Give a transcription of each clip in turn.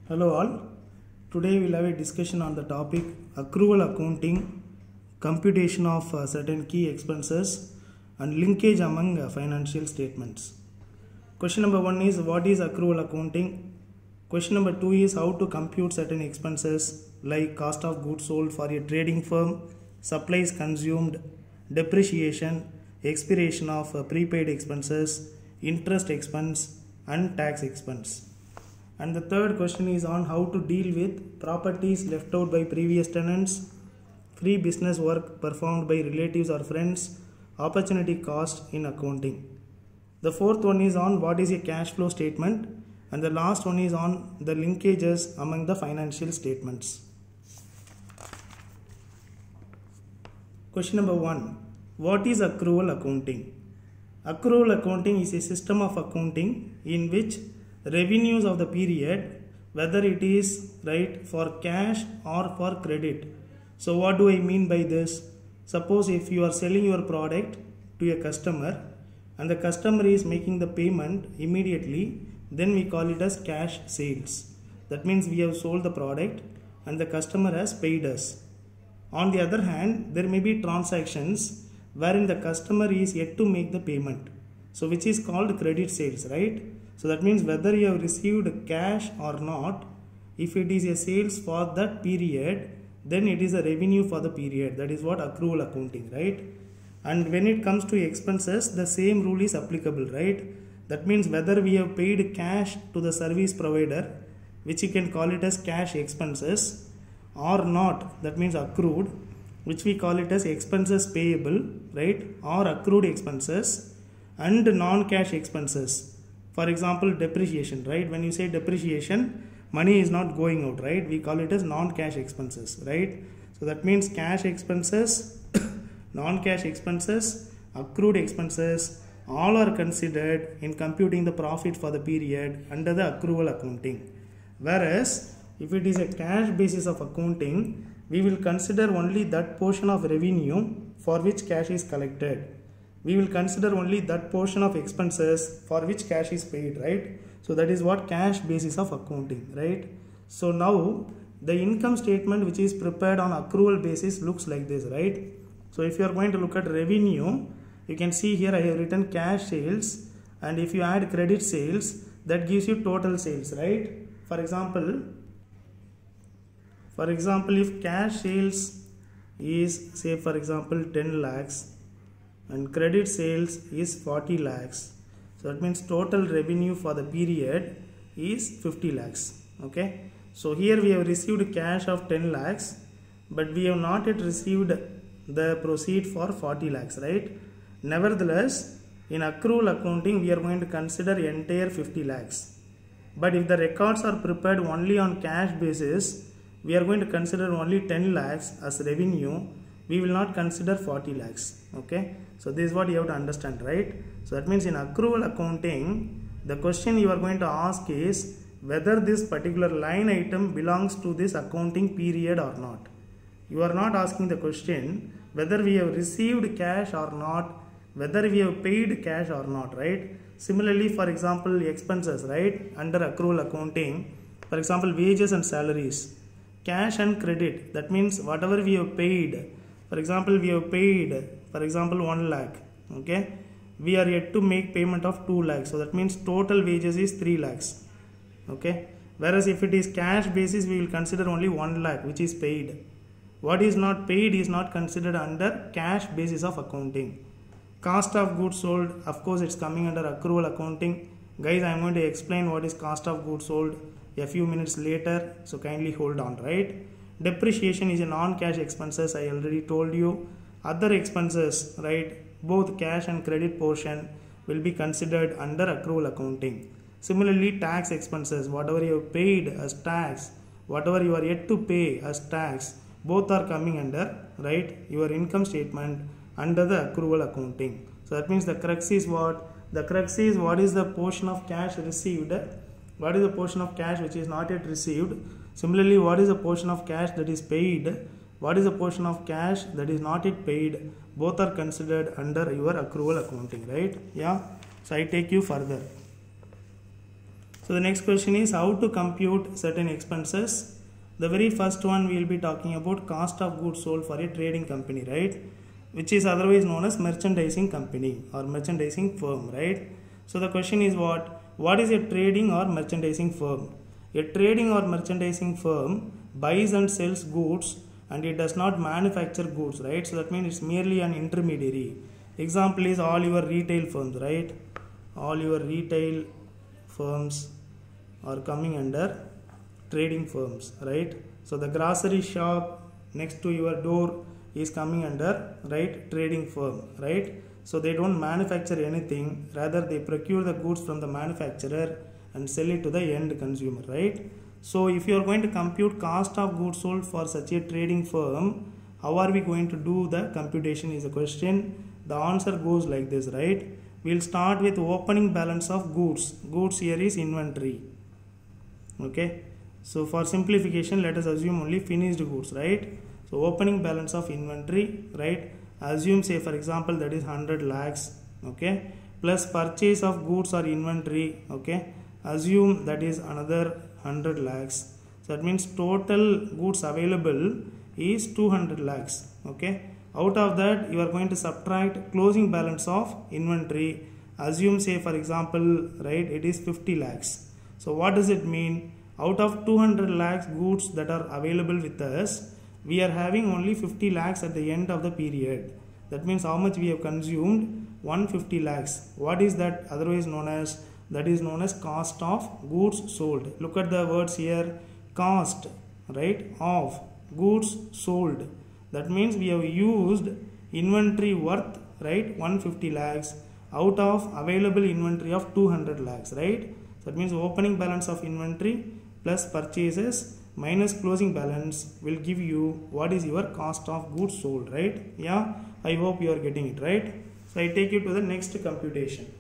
Hello all. Today we'll have a discussion on the topic accrual accounting, computation of certain key expenses and linkage among financial statements. Question number 1 is what is accrual accounting? Question number 2 is how to compute certain expenses like cost of goods sold for a trading firm, supplies consumed, depreciation, expiration of prepaid expenses, interest expense and tax expense. And the third question is on how to deal with properties left out by previous tenants, free business work performed by relatives or friends, opportunity cost in accounting. The fourth one is on what is a cash flow statement, and the last one is on the linkages among the financial statements. Question number 1. What is accrual accounting? Accrual accounting is a system of accounting in which revenues of the period, whether it is right for cash or for credit. So what do I mean by this? Suppose if you are selling your product to a customer and the customer is making the payment immediately, then we call it as cash sales. That means we have sold the product and the customer has paid us. On the other hand, there may be transactions wherein the customer is yet to make the payment, so which is called credit sales, right? So that means whether you have received cash or not, if it is a sales for that period, then it is a revenue for the period. That is what accrual accounting, right? And when it comes to expenses, the same rule is applicable, right? That means whether we have paid cash to the service provider, which you can call it as cash expenses, or not, that means accrued, which we call it as expenses payable, right? Or accrued expenses and non-cash expenses. For example, depreciation, right? When you say depreciation, money is not going out, right? We call it as non-cash expenses, right? So that means cash expenses, non-cash expenses, accrued expenses, all are considered in computing the profit for the period under the accrual accounting. Whereas, if it is a cash basis of accounting, we will consider only that portion of revenue for which cash is collected. We will consider only that portion of expenses for which cash is paid, right? So that is what cash basis of accounting, right? So now the income statement which is prepared on accrual basis looks like this, right? So if you are going to look at revenue, you can see here I have written cash sales, and if you add credit sales, that gives you total sales, right? For example, if cash sales is, say for example 10 lakhs and credit sales is 40 lakhs, so that means total revenue for the period is 50 lakhs. Okay, so here we have received cash of 10 lakhs, but we have not yet received the proceed for 40 lakhs, right? Nevertheless, in accrual accounting we are going to consider entire 50 lakhs, but if the records are prepared only on cash basis, we are going to consider only 10 lakhs as revenue. We will not consider 40 lakhs. Okay, so this is what you have to understand, right? So that means in accrual accounting, the question you are going to ask is whether this particular line item belongs to this accounting period or not. You are not asking the question whether we have received cash or not, whether we have paid cash or not, right? Similarly, for example, expenses, right? Under accrual accounting, for example, wages and salaries, cash and credit, that means whatever we have paid. For example, we have paid, for example, 1 lakh, okay? We are yet to make payment of 2 lakhs, so that means total wages is 3 lakhs, okay? Whereas if it is cash basis, we will consider only 1 lakh, which is paid. What is not paid is not considered under cash basis of accounting. Cost of goods sold, of course, it's coming under accrual accounting. Guys, I am going to explain what is cost of goods sold a few minutes later, so kindly hold on, right? Depreciation is a non-cash expenses, I already told you. Other expenses, right, both cash and credit portion will be considered under accrual accounting. Similarly, tax expenses, whatever you have paid as tax, whatever you are yet to pay as tax, both are coming under, right, your income statement under the accrual accounting. So that means the crux is what? The crux is what is the portion of cash received, what is the portion of cash which is not yet received. Similarly, what is the portion of cash that is paid, what is the portion of cash that is not yet paid. Both are considered under your accrual accounting, right? Yeah, so I take you further. So the next question is how to compute certain expenses. The very first one we will be talking about cost of goods sold for a trading company, right? Which is otherwise known as merchandising company or merchandising firm, right? So the question is what is a trading or merchandising firm? A trading or merchandising firm buys and sells goods and it does not manufacture goods, right? So that means it's merely an intermediary. Example is all your retail firms, right? All your retail firms are coming under trading firms, right? So the grocery shop next to your door is coming under, right, trading firm, right? So they don't manufacture anything, rather they procure the goods from the manufacturer and sell it to the end consumer, right? So if you are going to compute cost of goods sold for such a trading firm, how are we going to do the computation is a question. The answer goes like this, right? We'll start with opening balance of goods. Goods here is inventory. Okay. So for simplification, let us assume only finished goods, right? So opening balance of inventory, right? Assume say for example that is 100 lakhs, okay? Plus purchase of goods or inventory, okay? Assume that is another 100 lakhs. So that means total goods available is 200 lakhs, okay? Out of that you are going to subtract closing balance of inventory. Assume say for example, right, it is 50 lakhs. So what does it mean? Out of 200 lakhs goods that are available with us, we are having only 50 lakhs at the end of the period. That means how much we have consumed? 150 lakhs. What is that otherwise known as? That is known as cost of goods sold. Look at the words here. Cost, right, of goods sold. That means we have used inventory worth, right, 150 lakhs out of available inventory of 200 lakhs, right? So that means opening balance of inventory plus purchases minus closing balance will give you what is your cost of goods sold, right? Yeah, I hope you are getting it, right? So I take you to the next computation.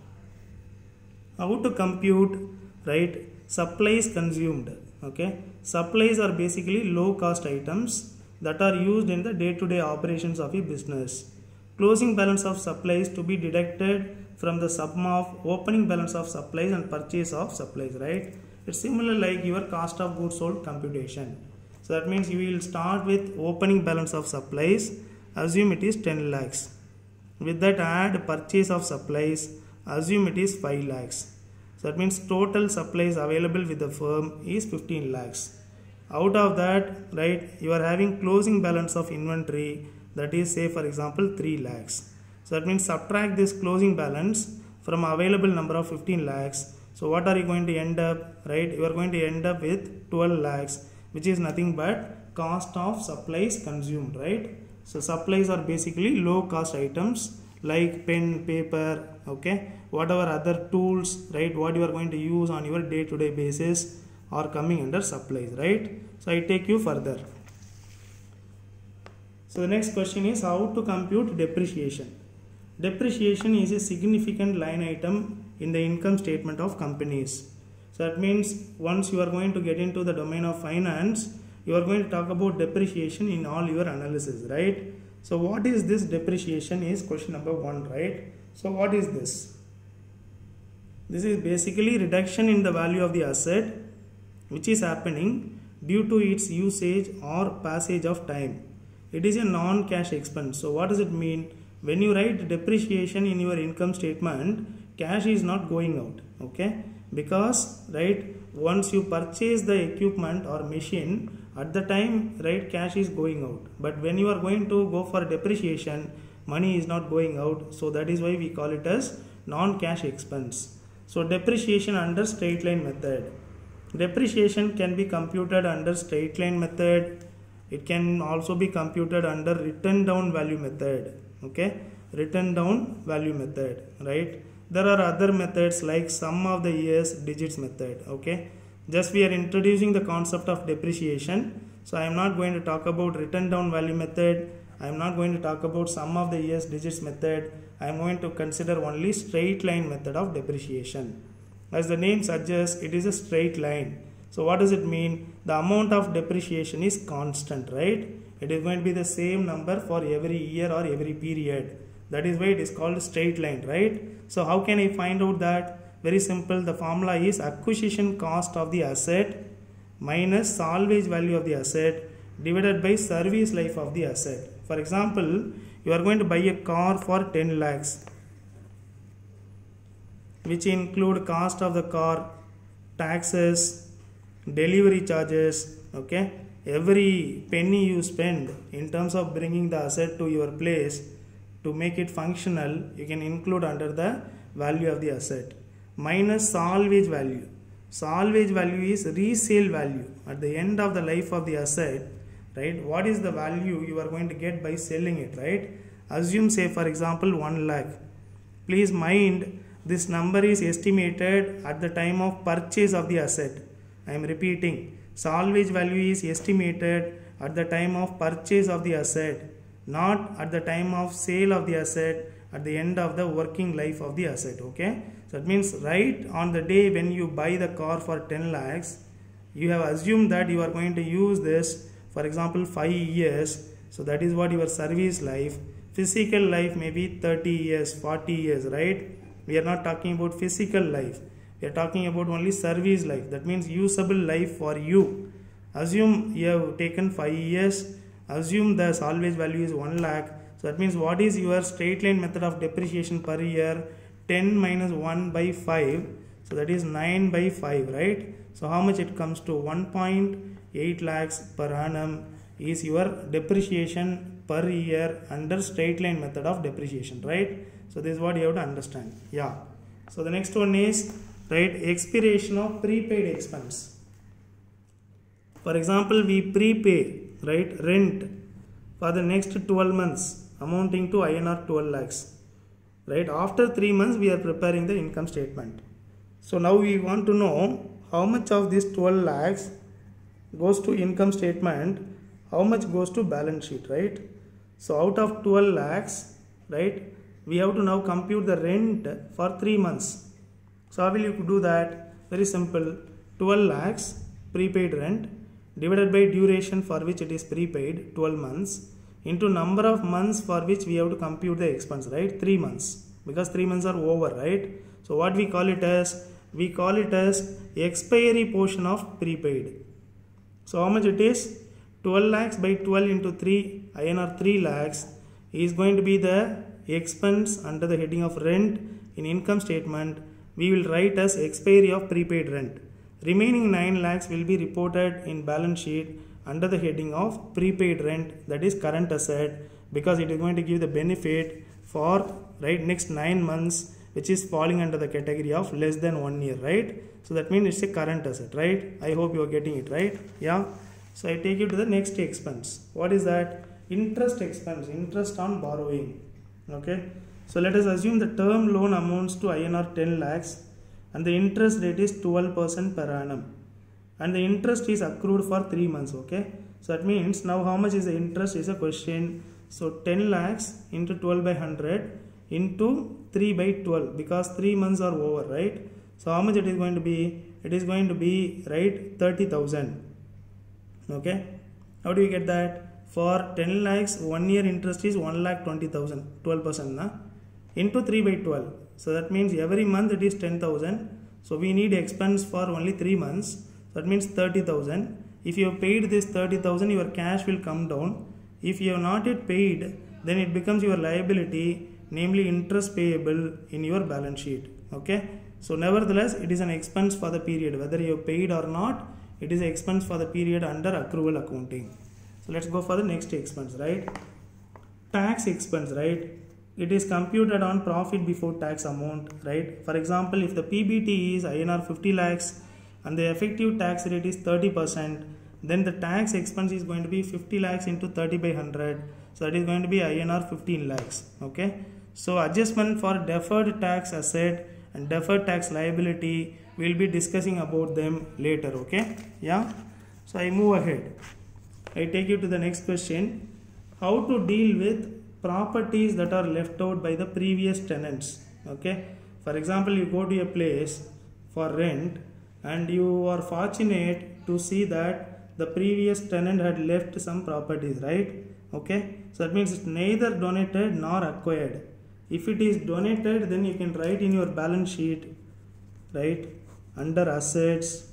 How to compute, right, supplies consumed, okay? Supplies are basically low cost items that are used in the day-to-day operations of a business. Closing balance of supplies to be deducted from the sum of opening balance of supplies and purchase of supplies, right? It's similar like your cost of goods sold computation. So that means you will start with opening balance of supplies. Assume it is 10 lakhs. With that add purchase of supplies. Assume it is 5 lakhs. So that means total supplies available with the firm is 15 lakhs. Out of that, right, you are having closing balance of inventory, that is say for example 3 lakhs. So that means subtract this closing balance from available number of 15 lakhs. So what are you going to end up, right? You are going to end up with 12 lakhs, which is nothing but cost of supplies consumed, right? So supplies are basically low cost items like pen, paper, okay, whatever other tools, right, what you are going to use on your day-to-day basis are coming under supplies, right? So I take you further. So the next question is how to compute depreciation. Depreciation is a significant line item in the income statement of companies. So that means once you are going to get into the domain of finance, you are going to talk about depreciation in all your analysis, right? So what is this depreciation is question number 1, right? So what is this? This is basically reduction in the value of the asset which is happening due to its usage or passage of time. It is a non-cash expense. So what does it mean? When you write depreciation in your income statement, cash is not going out, okay? Because, right, once you purchase the equipment or machine, at the time, right, cash is going out. But when you are going to go for depreciation, money is not going out. So that is why we call it as non-cash expense. So depreciation under straight line method. Depreciation can be computed under straight line method. It can also be computed under written down value method, okay? Written down value method, right? There are other methods like sum of the years digits method, okay? Just we are introducing the concept of depreciation. So I am not going to talk about written down value method. I am not going to talk about sum of the years digits method. I am going to consider only straight line method of depreciation. As the name suggests, it is a straight line. So what does it mean? The amount of depreciation is constant, right? It is going to be the same number for every year or every period. That is why it is called straight line, right? So how can I find out that? Very simple, the formula is acquisition cost of the asset minus salvage value of the asset divided by service life of the asset. For example, you are going to buy a car for 10 lakhs, which include cost of the car, taxes, delivery charges, okay. Every penny you spend in terms of bringing the asset to your place to make it functional, you can include under the value of the asset, minus salvage value. Salvage value is resale value at the end of the life of the asset, right? What is the value you are going to get by selling it, right? Assume, say for example, 1 lakh. Please mind, this number is estimated at the time of purchase of the asset. I am repeating, salvage value is estimated at the time of purchase of the asset, not at the time of sale of the asset at the end of the working life of the asset, okay. So that means right on the day when you buy the car for 10 lakhs, you have assumed that you are going to use this, for example, 5 years. So that is what your service life. Physical life may be 30 years, 40 years, right? We are not talking about physical life. We are talking about only service life. That means usable life for you. Assume you have taken 5 years. Assume the salvage value is 1 lakh. So that means what is your straight line method of depreciation per year? 10 minus 1 by 5. So that is 9 by 5, right? So how much it comes to? 1.8 lakhs per annum is your depreciation per year under straight line method of depreciation, right? So this is what you have to understand. Yeah. So the next one is, right, expiration of prepaid expense. For example, we prepay, right, rent for the next 12 months amounting to INR 12 lakhs. Right, after 3 months we are preparing the income statement. So now we want to know how much of this 12 lakhs goes to income statement, how much goes to balance sheet, right? So out of 12 lakhs, right, we have to now compute the rent for 3 months. So how will you do that? Very simple, 12 lakhs prepaid rent divided by duration for which it is prepaid, 12 months, into number of months for which we have to compute the expense, right? 3 months, because 3 months are over, right? So what we call it as? We call it as expiry portion of prepaid. So how much it is? 12 lakhs by 12 into 3, INR 3 lakhs is going to be the expense under the heading of rent in income statement. We will write as expiry of prepaid rent. Remaining 9 lakhs will be reported in balance sheet under the heading of prepaid rent, that is current asset, because it is going to give the benefit for, right, next 9 months, which is falling under the category of less than 1 year, right? So that means it's a current asset, right? I hope you are getting it, right? Yeah. So I take you to the next expense. What is that? Interest expense, interest on borrowing. Okay. So let us assume the term loan amounts to INR 10 lakhs and the interest rate is 12% per annum. And the interest is accrued for 3 months, okay. So that means now how much is the interest is a question. So 10 lakhs into 12 by 100 into 3 by 12, because 3 months are over, right? So how much it is going to be? It is going to be, right, 30,000. Okay. How do you get that? For 10 lakhs, 1 year interest is 1,20,000, 12%, na? Into 3 by 12. So that means every month it is 10,000. So we need expense for only 3 months. That means 30,000. If you have paid this 30,000, your cash will come down. If you have not yet paid, then it becomes your liability, namely interest payable in your balance sheet. Okay. So nevertheless, it is an expense for the period. Whether you have paid or not, it is an expense for the period under accrual accounting. So let's go for the next expense, right? Tax expense, right? It is computed on profit before tax amount, right? For example, if the PBT is INR 50 lakhs, and the effective tax rate is 30%, then the tax expense is going to be 50 lakhs into 30 by 100. So that is going to be INR 15 lakhs. Okay. So adjustment for deferred tax asset and deferred tax liability, we will be discussing about them later. Okay. Yeah. So I move ahead. I take you to the next question. How to deal with properties that are left out by the previous tenants. Okay. For example, you go to a place for rent, and you are fortunate to see that the previous tenant had left some properties, right? Okay. So that means it's neither donated nor acquired. If it is donated, then you can write in your balance sheet right? Under assets,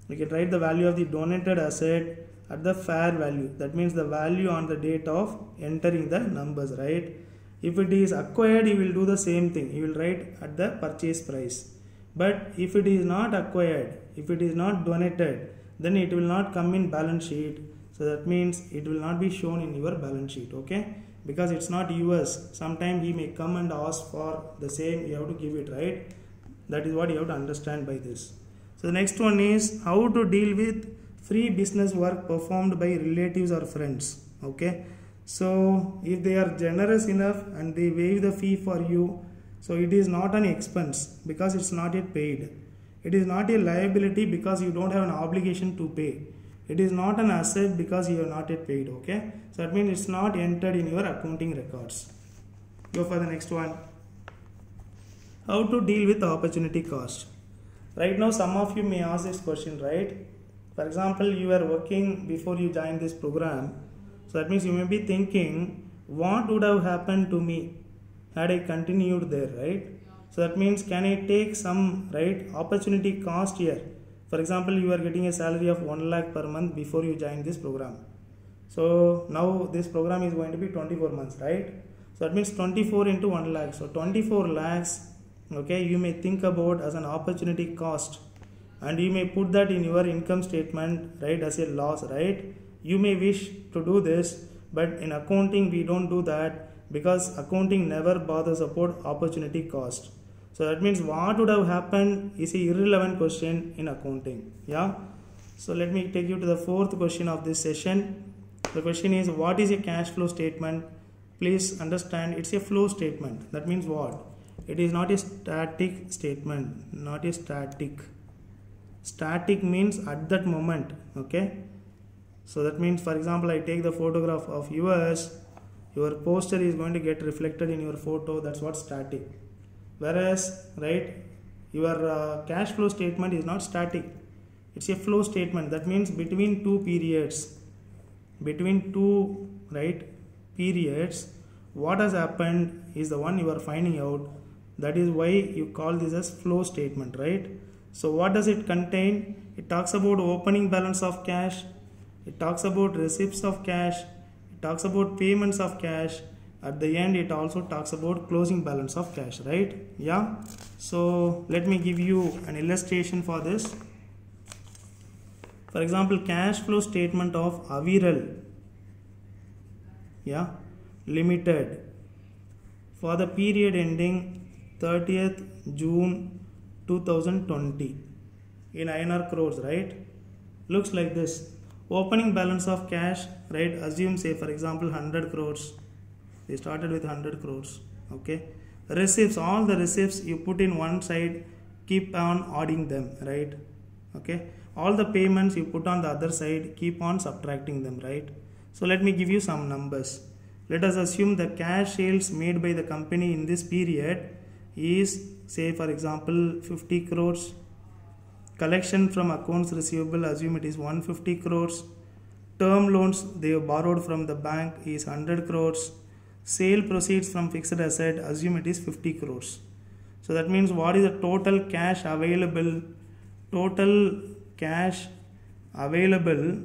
we can write the value of the donated asset at the fair value. That means the value on the date of entering the numbers, right? If it is acquired, you will do the same thing. You will write at the purchase price. But if it is not acquired, if it is not donated, then it will not come in balance sheet. So that means it will not be shown in your balance sheet, okay? Because it's not yours. Sometimes he may come and ask for the same, you have to give it, right? That is what you have to understand by this. So the next one is how to deal with free business work performed by relatives or friends, okay? So if they are generous enough and they waive the fee for you, so it is not an expense because it's not yet paid. It is not a liability because you don't have an obligation to pay. It is not an asset because you are not yet paid, okay? So that means it's not entered in your accounting records. Go for the next one. How to deal with opportunity cost. Right now some of you may ask this question, right? For example, you were working before you joined this program. So that means you may be thinking, what would have happened to me had I continued there, right? So that means, can I take some, right, opportunity cost here? For example, you are getting a salary of 1 lakh per month before you join this program. So now this program is going to be 24 months, right? So that means 24 into 1 lakh. So 24 lakhs, okay, you may think about as an opportunity cost. And you may put that in your income statement, right, as a loss, right? You may wish to do this, but in accounting we don't do that because accounting never bothers about opportunity cost. So that means what would have happened is an irrelevant question in accounting. Yeah. So let me take you to the fourth question of this session. The question is, what is a cash flow statement? Please understand, it's a flow statement. That means what? It is not a static statement, not a static. Static means at that moment, okay? So that means, for example, I take the photograph of yours, your poster is going to get reflected in your photo. That's what static. Whereas, right, your cash flow statement is not static. It's a flow statement. That means between two periods, right, periods, what has happened is the one you are finding out. That is why you call this as flow statement, right? So what does it contain? It talks about opening balance of cash. It talks about receipts of cash. It talks about payments of cash. At the end, it also talks about closing balance of cash, right? Yeah. So let me give you an illustration for this. For example, cash flow statement of Aviral, yeah, Limited, for the period ending 30th June 2020 in INR crores, right? Looks like this. Opening balance of cash, right? Assume, say for example 100 crores. They started with 100 crores, okay? Receipts, all the receipts you put in one side, keep on adding them, right? Okay? All the payments you put on the other side, keep on subtracting them, right? So let me give you some numbers. Let us assume the cash sales made by the company in this period is, say for example 50 crores. Collection from accounts receivable, assume it is 150 crores. Term loans they have borrowed from the bank is 100 crores. Sale proceeds from fixed asset, assume it is 50 crores. So that means what is the total cash available? Total cash available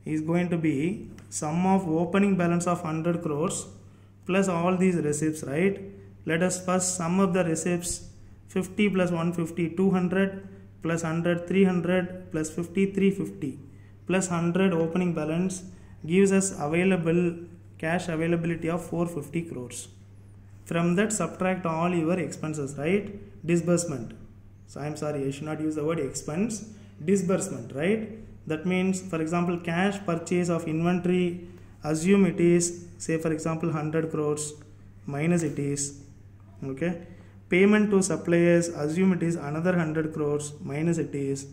is going to be sum of opening balance of 100 crores plus all these receipts, right? Let us first sum up the receipts. 50 plus 150, 200, plus 100, 300, plus 50, 350, plus 100 opening balance gives us available cash availability of 450 crores. From that subtract all your expenses, right? Disbursement. So I am sorry, I should not use the word expense. Disbursement, right? That means, for example, cash purchase of inventory, assume it is, say for example 100 crores minus it is, okay? Payment to suppliers, assume it is another 100 crores minus it is.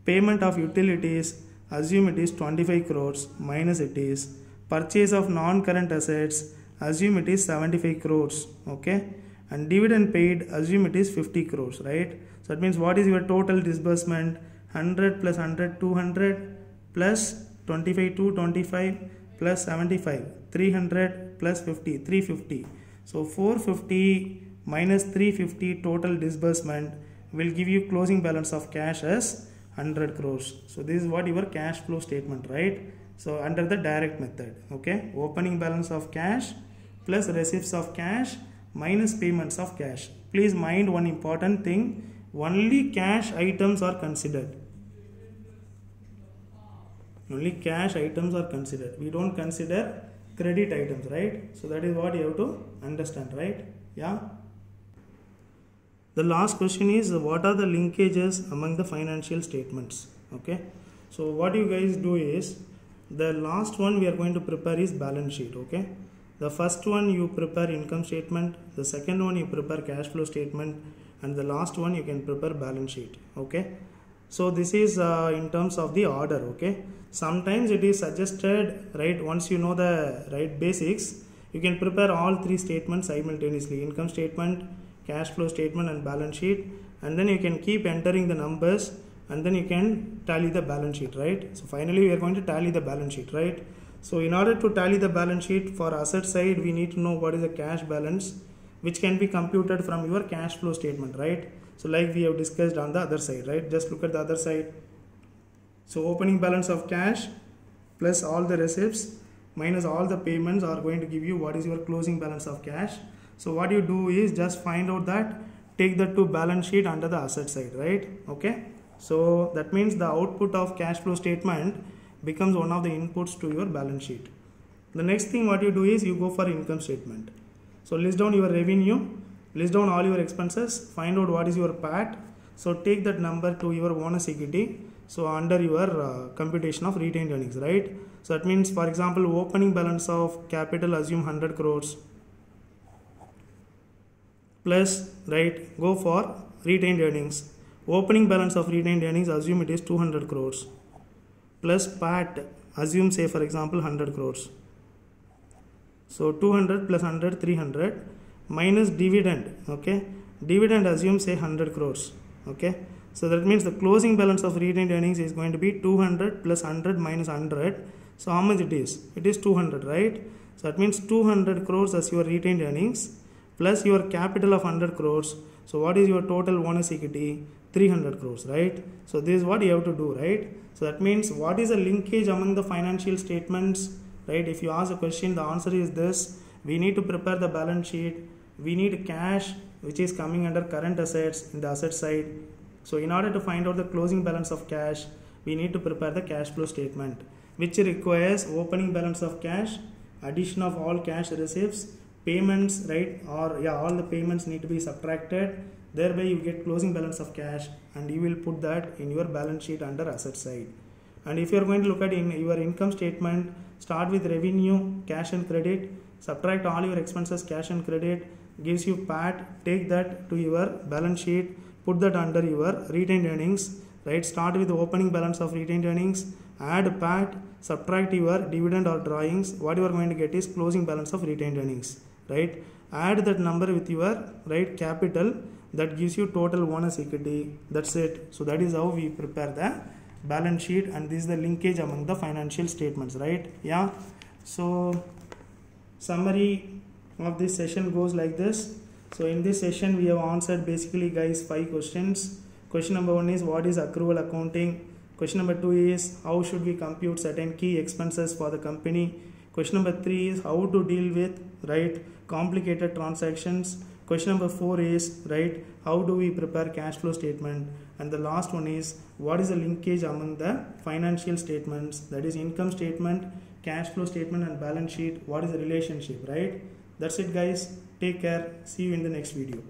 Payment of utilities, assume it is 25 crores minus it is. Purchase of non-current assets, assume it is 75 crores, okay? And dividend paid, assume it is 50 crores, right? So that means what is your total disbursement? 100 plus 100, 200 plus 25, 225 plus 75, 300 plus 50, 350. So 450 minus 350 total disbursement will give you closing balance of cash as 100 crores. So this is what your cash flow statement, right? So under the direct method, okay, opening balance of cash plus receipts of cash minus payments of cash. Please mind one important thing, only cash items are considered. Only cash items are considered. We don't consider credit items, right? So that is what you have to understand, right? Yeah. The last question is, what are the linkages among the financial statements? Okay. So what you guys do is, the last one we are going to prepare is balance sheet. Okay. The first one you prepare income statement, the second one you prepare cash flow statement, and the last one you can prepare balance sheet. Okay. So this is in terms of the order. Okay. Sometimes it is suggested, right, once you know the right basics, you can prepare all three statements simultaneously: income statement, cash flow statement, and balance sheet, and then you can keep entering the numbers, and then you can tally the balance sheet, right? So finally we are going to tally the balance sheet, right? So in order to tally the balance sheet for asset side, we need to know what is the cash balance, which can be computed from your cash flow statement, right? So like we have discussed on the other side, right? Just look at the other side. So opening balance of cash plus all the receipts minus all the payments are going to give you what is your closing balance of cash. So what you do is just find out that, take that to balance sheet under the asset side, right? Okay. So that means the output of cash flow statement becomes one of the inputs to your balance sheet. The next thing what you do is you go for income statement. So list down your revenue, list down all your expenses, find out what is your PAT. So take that number to your bonus equity. So under your computation of retained earnings, right? So that means, for example, opening balance of capital, assume 100 crores plus, right, go for retained earnings. Opening balance of retained earnings, assume it is 200 crores plus PAT, assume say for example 100 crores. So 200 plus 100, 300 minus dividend, okay, dividend assume say 100 crores, okay. So that means the closing balance of retained earnings is going to be 200 plus 100 minus 100. So how much it is? It is 200, right? So that means 200 crores as your retained earnings plus your capital of 100 crores. So what is your total bonus equity? 300 crores, right? So this is what you have to do, right? So that means what is the linkage among the financial statements, right? If you ask a question, the answer is this. We need to prepare the balance sheet. We need cash which is coming under current assets in the asset side. So in order to find out the closing balance of cash, we need to prepare the cash flow statement, which requires opening balance of cash, addition of all cash receipts, payments, right, or yeah, all the payments need to be subtracted. Thereby you get closing balance of cash, and you will put that in your balance sheet under asset side. And if you are going to look at in your income statement, start with revenue, cash and credit, subtract all your expenses, cash and credit, gives you PAT, take that to your balance sheet, put that under your retained earnings, right? Start with the opening balance of retained earnings, add PAT, subtract your dividend or drawings. What you are going to get is closing balance of retained earnings, right? Add that number with your right capital, that gives you total bonus equity. That's it. So that is how we prepare the balance sheet, and this is the linkage among the financial statements, right? Yeah. So summary of this session goes like this. So in this session we have answered basically guys 5 questions. Question number 1 is what is accrual accounting. Question number 2 is how should we compute certain key expenses for the company. Question number 3 is how to deal with right complicated transactions. Question number 4 is right how do we prepare cash flow statement, and the last one is what is the linkage among the financial statements, that is income statement, cash flow statement and balance sheet. What is the relationship, right? That's it guys. Take care. See you in the next video.